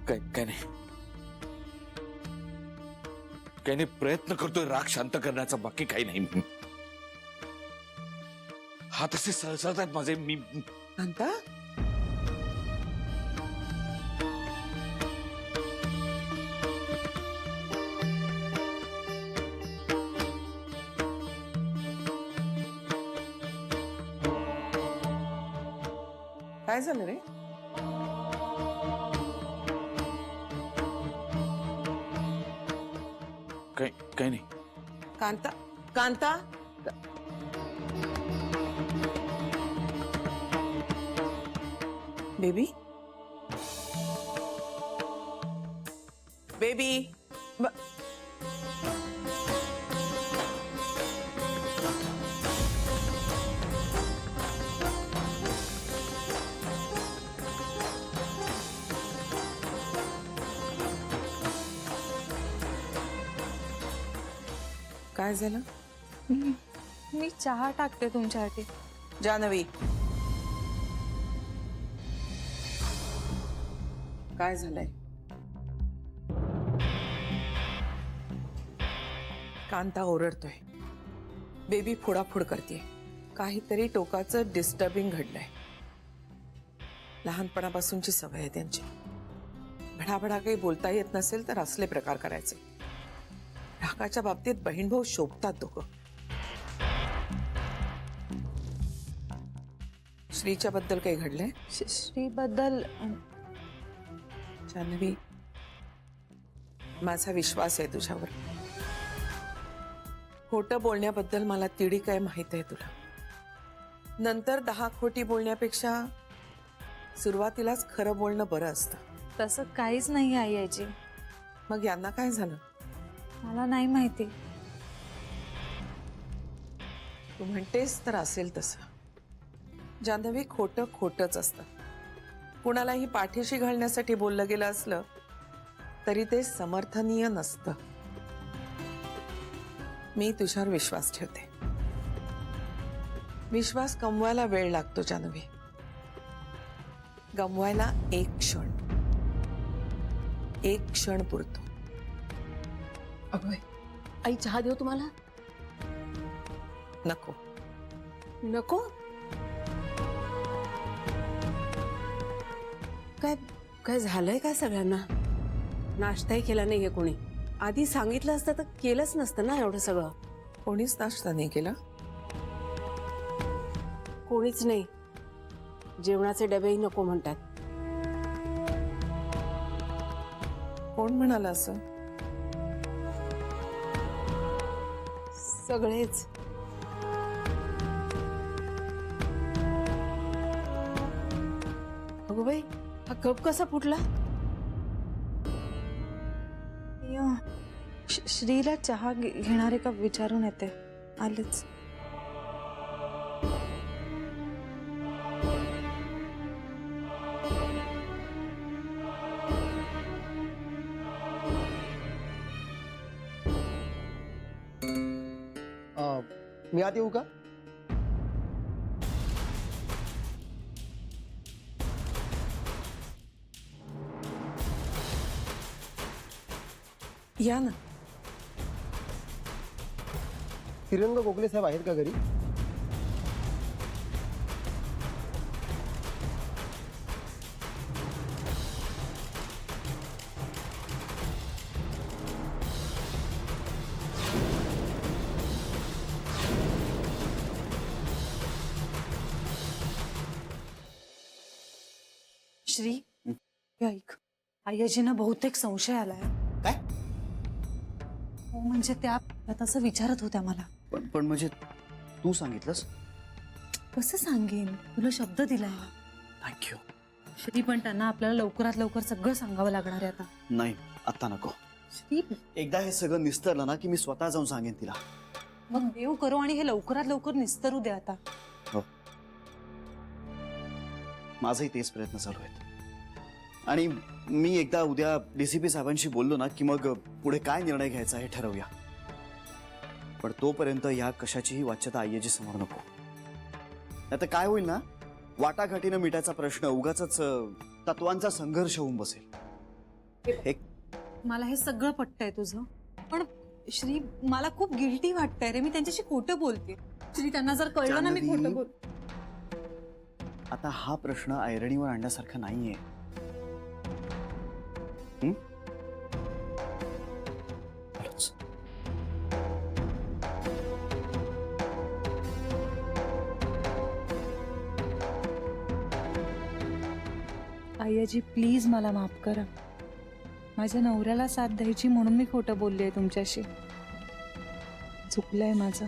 काय नाही, काही नाही, प्रयत्न करतोय राग शांत करण्याचा, बाकी काही नाही. हात असे सळसळत आहेत माझे. मी कांता, काय झालं रे? काही नाही. कांता, कांता, बेबी, बेबी, काय झालं? मी चहा टाकते तुमच्यासाठी. जानवी, काय झालंय? कांता ओरडतोय, बेबी फोडाफोड करते, काहीतरी टोकाचं डिस्टर्बिंग घडलंय. लहानपणापासूनची सवय आहे त्यांची. भडाभडा काही बोलता येत नसेल तर असले प्रकार करायचे. रागाच्या बाबतीत बहीण भाऊ शोभतात दोघं. श्रीच्या बद्दल काही घडलंय? श्री बद्दल जान्हवी, माझा विश्वास आहे तुझ्यावर. खोटं बोलण्याबद्दल मला तिडी काय माहित आहे तुला. नंतर 10 खोटी बोलण्यापेक्षा सुरुवातीलाच खरं बोलणं बरं असतं. तसं काहीच नाही आई यायची. मग यांना काय झालं? मला नाही माहिती. तू म्हणतेस तर असेल तसं. जान्हवी, खोटं खोटंच असतं. कुणालाही पाठीशी घालण्यासाठी बोललं गेलं असलं तरी ते समर्थनीय नसतं. मी तुझ्यावर विश्वास ठेवते. विश्वास कमवायला वेळ लागतो जान्हवी, गमवायला एक क्षण पुरतो. अगं आई, चहा देऊ तुम्हाला? नको नको. काय काय झालंय काय सगळ्यांना? नाश्ताही केला नाहीये कोणी. आधी सांगितलं असतं तर केलंच नसतं ना एवढं सगळं. कोणीच नाश्ता नाही केला? कोणीच नाही. जेवणाचे डबेही नको म्हणतात. कोण म्हणाला असं? सगळेच. अगो बाई, हा कप कसा फुटला? श्रीला चहा घेणारे का विचारून येते. आलेच. मी आत येऊ का? या ना. तिरंग गोखले साहेब आहेत का घरी? श्री, ऐक, आयजींना बहुतेक संशय आलाय. काय? हो, म्हणजे त्या तसं विचारत होत्या मला. पण म्हणजे तू सांगितलंस? कसं सांगेन, तुला शब्द दिलाय. थँक्यू. श्री, पण त्यांना आपल्याला लवकरात लवकर सगळं सांगावं लागणार आहे आता. नाही, आता नको. श्री, एकदा हे सगळं निस्तरलं ना की मी स्वतः जाऊन सांगेन तिला. मग देव करो आणि हे लवकरात लवकर निस्तरू दे आता. हो, माझाही तेच प्रयत्न चालू आहेत. आणि मी एकदा उद्या डीसीपी साहेबांशी बोललो ना की मग पुढे काय निर्णय घ्यायचा हे ठरवूया. पण तोपर्यंत या कशाचीही वाच्यता आईजी समोर नको. आता काय होईल ना, वाटाघाटीनं मिटायचा प्रश्न उगाच तत्वांचा संघर्ष होऊन बसेल. एक मला हे सगळं पटतंय तुझं, पण श्री मला खूप गिल्टी वाटतंय रे. मी त्यांच्याशी खोटं बोलते. श्री, त्यांना जर कळलं ना मी जान्हवी. खोटं बोल. आता हा प्रश्न ऐरणीवर आणण्यासारखा नाहीये. आलोच. आय्याजी प्लीज मला माफ करा. माझ्या नवऱ्याला साथ द्यायची म्हणून मी खोटं बोलले आहे तुमच्याशी. चुकलंय माझं,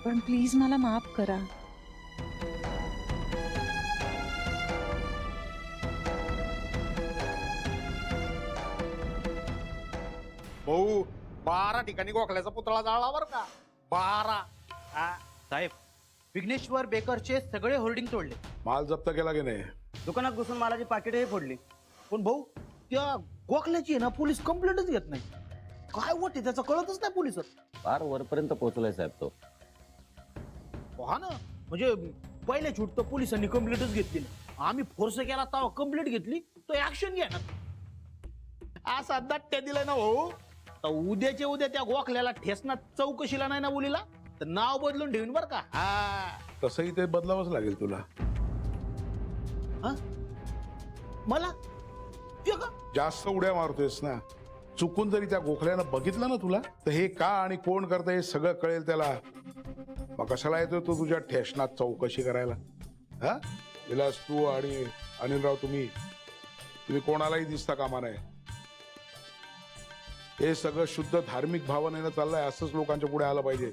पण प्लीज मला माफ करा. भाऊ 12 ठिकाणी गोखल्याचा पुतळा जाळला बर का. 12. साहेब, विघ्नेश्वर बेकरचे सगळे होर्डिंग तोडले. माल जप्त केला की नाही? दुकानात घुसून मालाची पाकिटेही फोडली. पण भाऊ, त्या गोखल्याची आहे ना पोलीस कंप्लेंटच घेत नाही. काय होते त्याचं कळतच नाही पोलिसात. फार वरपर्यंत पोहोचलाय साहेब तो. हा ना, म्हणजे पहिले छूट तर पोलिसांनी कंप्लेंटच घेतली. आम्ही फोर्स केला तेव्हा कंप्लेंट घेतली तो ऍक्शन घ्या ना. असा दट्ट्या दिलाय ना भाऊ. तर उद्याच्या उद्या त्या गोखल्याला ठेसना चौकशीला नाही ना मुलीला तर नाव बदलून ठेवीन बर का. तसंही ते बदलावंच लागेल तुला. हा? मला ते का? जास्त उड्या मारतोयस ना. चुकून जरी त्या गोखल्यानं बघितलं ना तुला तर हे का आणि कोण करतंय हे सगळं कळेल त्याला. मग कशाला येतोय तो तुझ्या ठेसनात चौकशी करायला? हा विलास, तू आणि अनिलराव तुम्ही कोणालाही दिसता कामा नये. हे सगळं शुद्ध धार्मिक भावनेनं चाललंय असंच लोकांच्या पुढे आलं पाहिजे.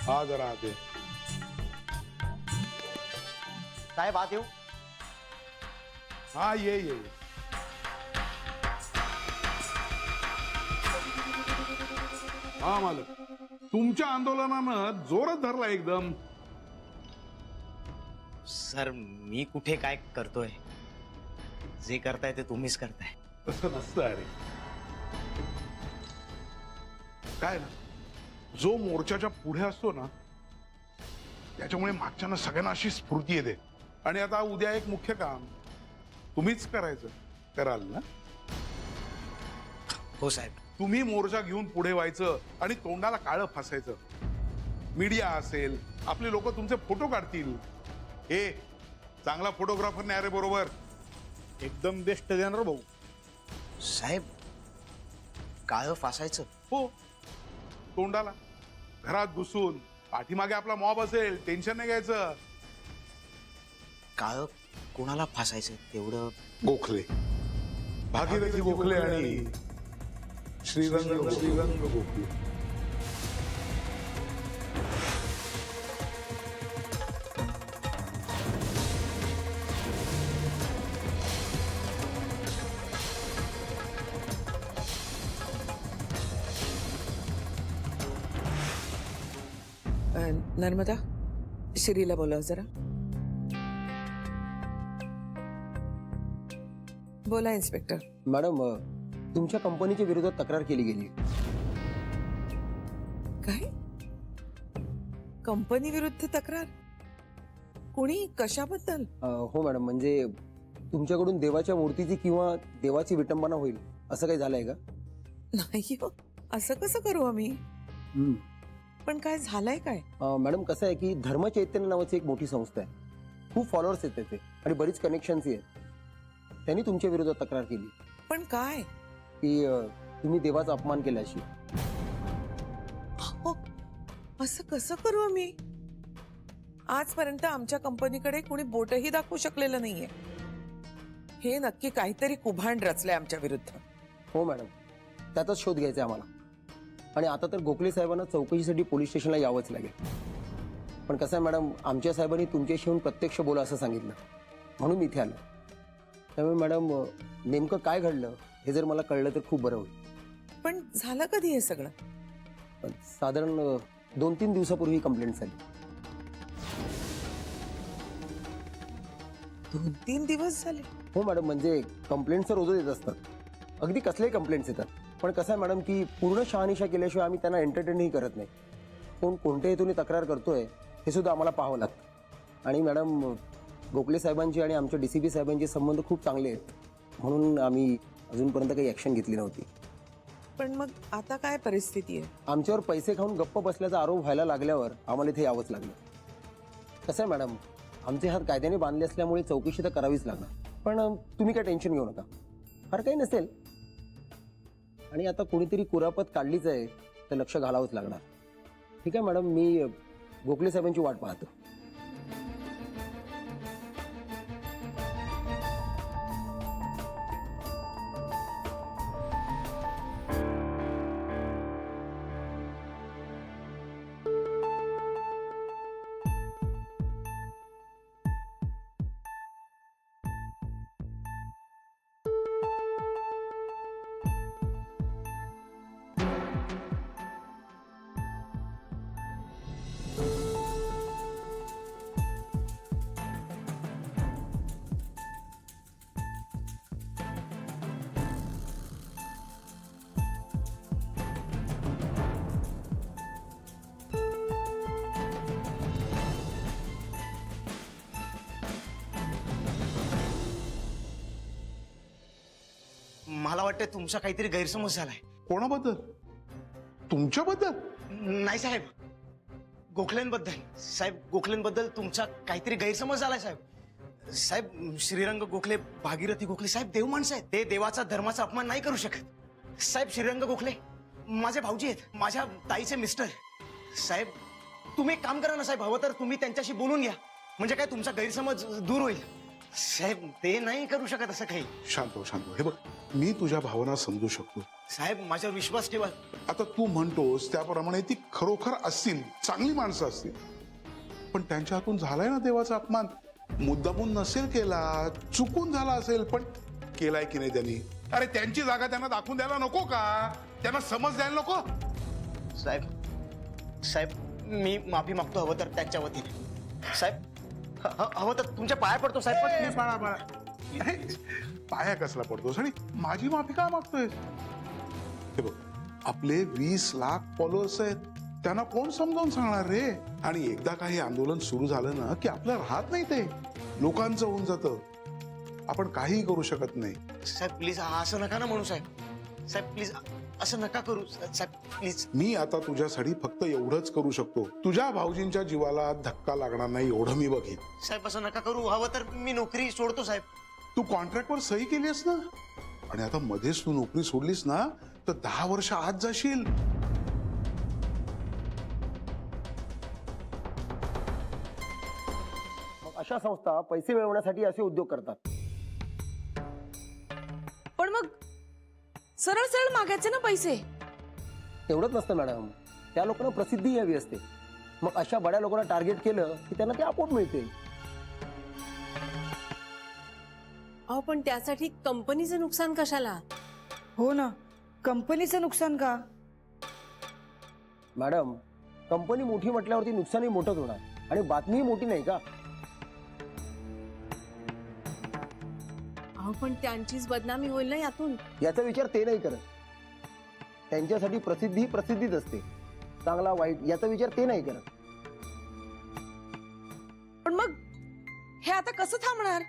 हा जरा आते साहेब आत येऊ. हा ये. हा मालक, तुमच्या आंदोलनानं जोरात धरला एकदम. सर, मी कुठे काय करतोय? जे करताय ते तुम्हीच करताय. तसं नसतं अरे. काय ना, जो मोर्चाच्या पुढे असतो ना त्याच्यामुळे मागच्यानं सगळ्यांना अशी स्फूर्ती येते. आणि आता उद्या एक मुख्य काम तुम्हीच करायचं. कराल ना? हो साहेब. तुम्ही मोर्चा घेऊन पुढे व्हायचं आणि तोंडाला काळं फासायचं. मीडिया असेल, आपले लोक तुमचे फोटो काढतील. हे चांगला फोटोग्राफर नाही अरे बरोबर. एकदम बेस्ट देणार भाऊ. साहेब, काळं फासायचं? हो, तोंडाला. घरात घुसून पाठीमागे आपला मॉब असेल, टेन्शन नाही घ्यायचं. काळं कोणाला फासायचं तेवढं? गोखले, भागीरथी गोखले आणि श्रीरंग गोखले. नर्मदा, श्रीला बोलाव जरा. बोला इन्स्पेक्टर. मॅडम, तुमच्या कंपनीच्या विरोधात तक्रार केली गेली. काय? कंपनी विरुद्ध तक्रार? कोणी? कशाबद्दल? हो मॅडम, म्हणजे तुमच्याकडून देवाच्या मूर्तीची किंवा देवाची विटंबना होईल असं काही झालंय का? नाही हो, असं कसं करू आम्ही? पण काय झालंय काय? मॅडम, कसं आहे की धर्मचैतन्य नावाची एक मोठी संस्था आहे. खूप फॉलोअर्स आहेत त्याचे आणि बरीच कनेक्शन्स आहेत. त्यांनी तुमच्या विरोधात तक्रार केली पण काय? की तुम्ही देवाचा अपमान केल्याशी. हो, असं कसं करू आम्ही? आजपर्यंत आमच्या कंपनीकडे कोणी बोटही दाखवू शकलेलं नाहीये. हे नक्की काहीतरी कुभांड रचलंय आमच्या विरुद्ध. हो मॅडम, त्याचाच शोध घ्यायचा आहे आम्हाला. आणि आता तर गोखले साहेबांना चौकशीसाठी पोलीस स्टेशनला यावंच लागेल. पण कसं आहे मॅडम, आमच्या साहेबांनी तुमच्याशी येऊन प्रत्यक्ष बोला असं सांगितलं, म्हणून मी इथे आलो. त्यामुळे मॅडम, नेमकं काय घडलं हे जर मला कळलं तर खूप बरं होईल. पण झालं कधी हे सगळं? साधारण 2-3 दिवसापूर्वी कंप्लेंट झाली. 2-3 दिवस झाले? हो मॅडम, म्हणजे कंप्लेंट्स रोज येत असतात. अगदी कसलेही कंप्लेंट्स येतात. पण कसं आहे मॅडम की पूर्ण शहानिशा केल्याशिवाय आम्ही त्यांना एंटरटेनही करत नाही. कोण कोणत्या हेतूने तक्रार करतोय हे सुद्धा आम्हाला पाहावं लागतं. आणि मॅडम, गोखले साहेबांचे आणि आमच्या DCP साहेबांचे संबंध खूप चांगले आहेत, म्हणून आम्ही अजूनपर्यंत काही ॲक्शन घेतली नव्हती. पण मग आता काय परिस्थिती आहे? आमच्यावर पैसे खाऊन गप्प बसल्याचा आरोप व्हायला लागल्यावर आम्हाला इथे यावंच लागलं. कसं आहे मॅडम, आमचे हात कायद्याने बांधले असल्यामुळे चौकशी तर करावीच लागणार. पण तुम्ही काय टेन्शन घेऊ नका, फार काही नसेल. आणि आता कोणीतरी कुरापत काढलीच आहे तर लक्ष घालावंच लागणार. ठीक आहे मॅडम, मी गोखले साहेबांची वाट पाहतो. मला वाटतं तुमचा काहीतरी गैरसमज झालाय. कोणाबद्दल? तुमच्याबद्दल? नाही साहेब, गोखलेंबद्दल. साहेब, गोखलेंबद्दल तुमचा काहीतरी गैरसमज झालाय साहेब. साहेब, श्रीरंग गोखले, भागीरथी गोखले साहेब देव माणसं आहेत. ते देवाचा धर्माचा अपमान नाही करू शकत. साहेब, श्रीरंग गोखले माझे भाऊजी आहेत, माझ्या ताईचे मिस्टर. साहेब, तुम्ही एक काम करा ना साहेब, हवं तर तुम्ही त्यांच्याशी बोलून घ्या, म्हणजे काय तुमचा गैरसमज दूर होईल. साहेब, ते नाही करू शकत असं काही. शांत हो, शांत हो. हे बघ, मी तुझ्या भावना समजू शकतो. साहेब, माझ्यावर विश्वास ठेवा. आता तू म्हणतोस त्याप्रमाणे ती खरोखर असतील, चांगली माणसं असतील, पण त्यांच्या हातून झालाय ना देवाचा अपमान. मुद्दामून नसेल केला, चुकून झाला असेल, पण केलाय की नाही त्यांनी? अरे त्यांची जागा त्यांना दाखवून द्यायला नको का? त्यांना समज द्यायला नको? साहेब, साहेब, मी माफी मागतो हवं तर त्यांच्या वतीने. साहेब, हवं तर तुमच्या पाया पडतो साहेब. पण ए, बाळा बाळा, हे, पाया कसला पडतोस आणि माझी माफी का मागतोय? हे बघ, आपले 20 लाख फॉलोअर्स आहेत, त्यांना कोण समजावून सांगणार रे? आणि एकदा काही आंदोलन सुरू झालं ना की आपलं राहत नाही, ते लोकांचं होऊन जातं. आपण काहीही करू शकत नाही. साहेब प्लीज असं नका ना म्हणू साहेब. साहेब प्लीज असं नका करू साहेब, प्लीज. मी आता तुझ्यासाठी फक्त एवढंच करू शकतो, तुझ्या भाऊजींच्या जीवाला धक्का लागणार नाही एवढं मी बघेन. साहेब असं नका करू, हवं तर मी नोकरी सोडतो साहेब. तू कॉन्ट्रॅक्टवर सही केलीस ना, आणि आता मध्येच तू नोकरी सोडलीस ना तर 10 वर्ष आत जाशील. अशा संस्था पैसे मिळवण्यासाठी असे उद्योग करतात. पण मग सरळ सरळ मागायचे ना पैसे. तेवढंच नसतं मॅडम, त्या लोकांना प्रसिद्धी हवी असते. मग अशा बड्या लोकांना टार्गेट केलं की त्यांना ते आपोआप मिळते. अहो, पण त्यासाठी कंपनीचं नुकसान कशाला? हो ना, कंपनीचं नुकसान का? मॅडम, कंपनी मोठी म्हटल्यावरती नुकसानही मोठंच होणार आणि बातमीही मोठी नाही का? अहो, पण त्यांचीच बदनामी होईल ना यातून. याचा विचार ते नाही करत. त्यांच्यासाठी प्रसिद्धी प्रसिद्धीच असते, चांगला वाईट याचा विचार ते नाही करत. पण मग हे आता कसं थांबणार?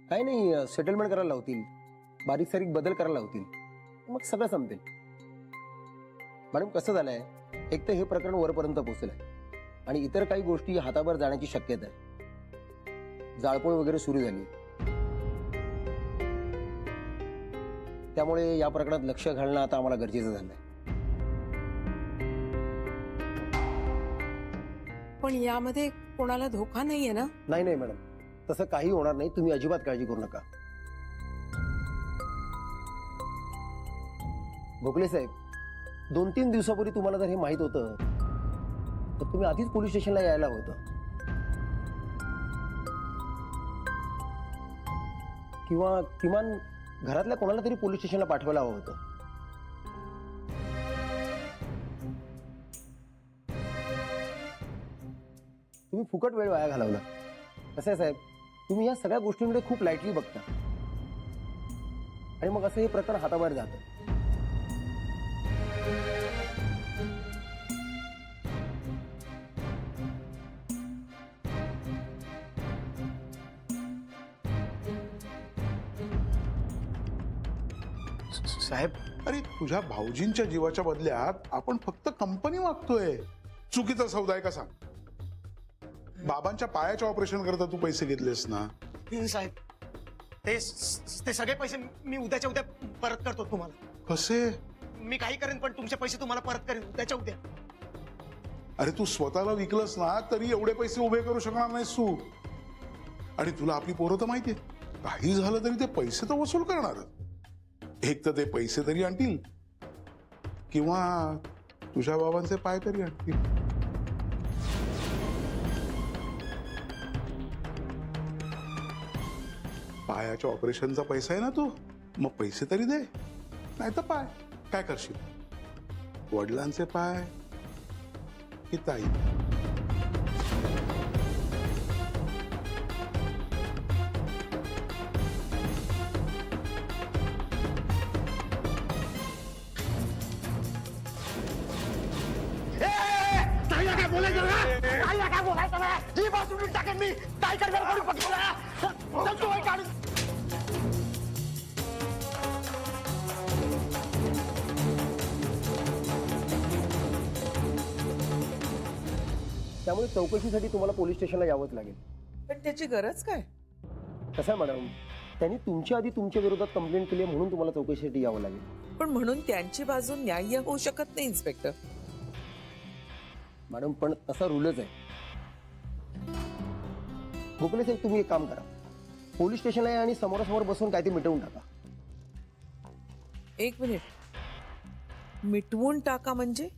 काही नाही, सेटलमेंट करायला लावतील, बारीक सारीक बदल करायला लावतील, मग सगळं संपेल. मॅडम, कसं झालंय, एक तर हे प्रकरण वरपर्यंत पोहोचलंय आणि इतर काही गोष्टी हातावर जाण्याची शक्यता आहे. जाळपोळ वगैरे सुरू झाली, त्यामुळे या प्रकरणात लक्ष घालणं आता आम्हाला गरजेचं झालंय. पण यामध्ये कोणाला धोका नाहीये ना? नाही नाही मॅडम, तसं काही होणार नाही, तुम्ही अजिबात काळजी करू नका. गोखले साहेब, 2-3 दिवसापूर्वी तुम्हाला जर हे माहित होतं तर तुम्ही आधीच पोलीस स्टेशनला यायला होतं, किंवा किमान घरातल्या कोणाला तरी पोलीस स्टेशनला पाठवायला हवं होतं. तुम्ही फुकट वेळ वाया घालवला. कसं आहे साहेब, तुम्ही या सगळ्या गोष्टींकडे खूप लाईटली बघता आणि मग असं हे प्रकरण हाताबाहेर जातं. साहेब अरे तुझ्या भाऊजींच्या जीवाच्या बदल्यात आपण फक्त कंपनी मागतोय. चुकीचा सौदा आहे का सांग? बाबांच्या पायाच्या ऑपरेशन करता तू पैसे घेतलेस ना? साहेब ते सगळे पैसे मी उद्याच्या उद्या परत करतो तुम्हाला. कसे? मी काही करेन पण तुमचे पैसे तुम्हाला परत करेन उद्याच्या उद्या. अरे तू स्वतःला विकलंस ना तरी एवढे पैसे उभे करू शकणार नाहीस तू. आणि तुला आपली पोरं तर माहितीये, काही झालं तरी ते पैसे तर वसूल करणार. एक तर ते पैसे तरी आणतील किंवा तुझ्या बाबांचे पाय तरी आणतील. पायाच्या ऑपरेशनचा पैसा आहे ना तू, मग पैसे तरी दे, नाही तर पाय. काय करशील? वडिलांचे पाय की ताई? काय बोलायचं ना? काय बोलायचं ना? ही बाजून टाकेन मी. काय करणार कोणी बघितलं? चल तू वय काढून. त्यामुळे चौकशीसाठी तुम्हाला पोलीस स्टेशनला यावंच लागेल. पण त्याची गरज काय? कसं आहे मॅडम, त्यांनी तुमच्या आधी तुमच्या विरोधात कंप्लेंट केली म्हणून तुम्हाला चौकशीसाठी यावं लागेल. पण म्हणून त्यांची बाजू न्याय्य होऊ शकत नाही इन्स्पेक्टर. मॅडम पण तसा रूलच आहे. गोखले साहेब तुम्ही एक काम करा, पोलीस स्टेशनला या आणि समोरासमोर बसून काय ते मिटवून टाका. एक मिनिट, मिटवून टाका म्हणजे?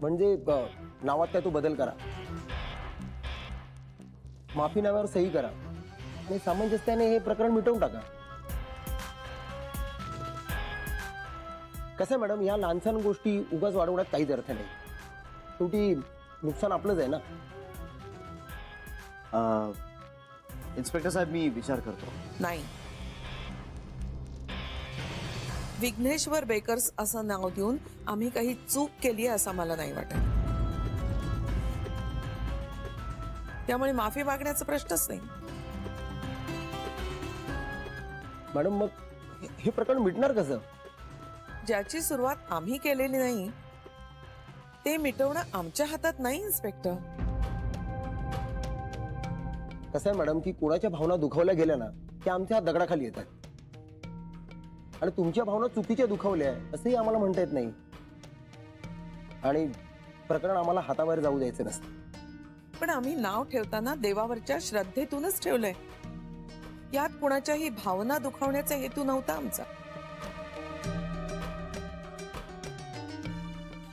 म्हणजे नावात काय तो बदल करा, माफीनाम्यावर सही करा आणि सामंजस्याने हे प्रकरण मिटवून टाका. कसं आहे मॅडम, या लहानसहान गोष्टी उगाच वाढवण्यात काहीच अर्थ नाही. शेवटी नुकसान आपलंच आहे ना. इन्स्पेक्टर साहेब मी विचार करतो. नाही, विघ्नेश्वर बेकर्स असं नाव देऊन आम्ही काही चूक केली असं मला नाही वाटत. त्यामुळे माफी मागण्याचा प्रश्नच नाही. मॅडम मग हे प्रकरण मिटणार कसं? ज्याची सुरुवात आम्ही केलेली नाही ते मिटवणं आमच्या हातात नाही इन्स्पेक्टर. कसं आहे मॅडम की कोणाच्या भावना दुखावल्या गेल्या ना त्या आमच्या दगडाखाली येतात. आणि तुमच्या भावना चुकीच्या दुखावल्या असंही आम्हाला म्हणता येत नाही. आणि प्रकरण आम्हाला हाताबाहेर जाऊ द्यायचं नसतं. पण आम्ही नाव ठेवताना देवावरच्या श्रद्धेतूनच ठेवलंय. यात कुणाच्याही भावना दुखावण्याचा हेतू नव्हता आमचा.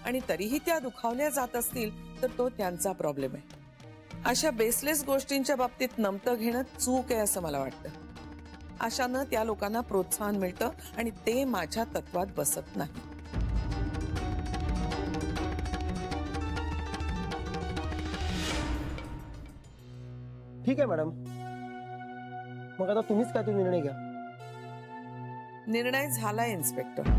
आणि तरीही त्या दुखावल्या जात असतील तर तो त्यांचा प्रॉब्लेम आहे. अशा बेसलेस गोष्टींच्या बाबतीत नमतं घेणं चूक आहे असं मला वाटतं. अशानं त्या लोकांना प्रोत्साहन मिळतं आणि ते माझ्या तत्वात बसत नाही. ठीक आहे मॅडम, मग आता तुम्हीच काय तो निर्णय घ्या. निर्णय झालाय इन्स्पेक्टर.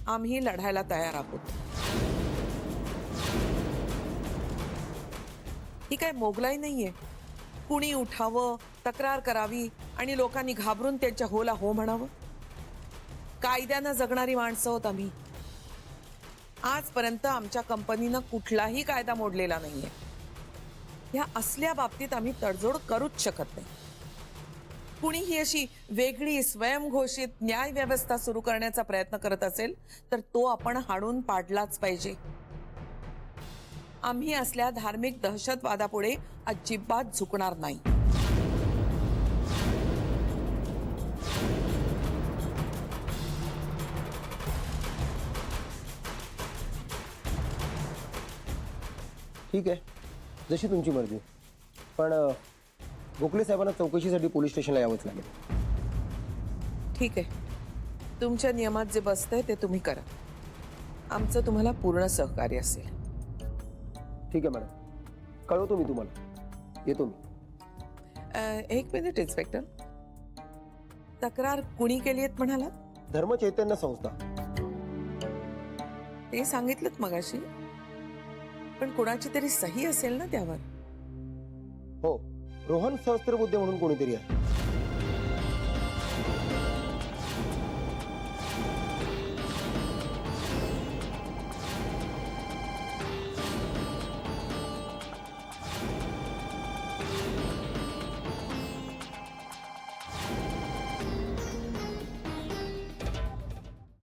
आम्ही लढायला तयार आहोत. ही काय मोगलाई नाहीये. कुणी उठावं, तक्रार करावी आणि लोकांनी घाबरून त्यांच्या होला हो म्हणावं. कायद्यानं जगणारी माणसं आहोत आम्ही. आजपर्यंत आमच्या कंपनीनं कुठलाही कायदा मोडलेला नाहीये. या असल्या बाबतीत आम्ही तडजोड करूच शकत नाही. कुणीही अशी वेगळी स्वयंघोषित न्याय व्यवस्था सुरू करण्याचा प्रयत्न करत असेल तर तो आपण हाणून पाडलाच पाहिजे. आम्ही असल्या धार्मिक दहशतवादापुढे अजिबात झुकणार नाही. ठीक आहे, जशी तुमची मर्जी. पण गोखले साहेबांना चौकशीसाठी पोलीस स्टेशनला यावंच लागेल. ठीक आहे, तुमच्या नियमात जे बसतंय ते तुम्ही करा. आमचं तुम्हाला पूर्ण सहकार्य असेल. ठीक आहे मॅडम, कळवतो मी तुम्हाला. येतो मी. एक मिनिट इन्स्पेक्टर, तक्रार कुणी केली आहेत म्हणाला? धर्मचैतन्य संस्था. ते सांगितलं मगाशी, पण कुणाची तरी सही असेल ना त्यावर? हो, रोहन सहस्त्रबुद्धे म्हणून कोणीतरी आहे.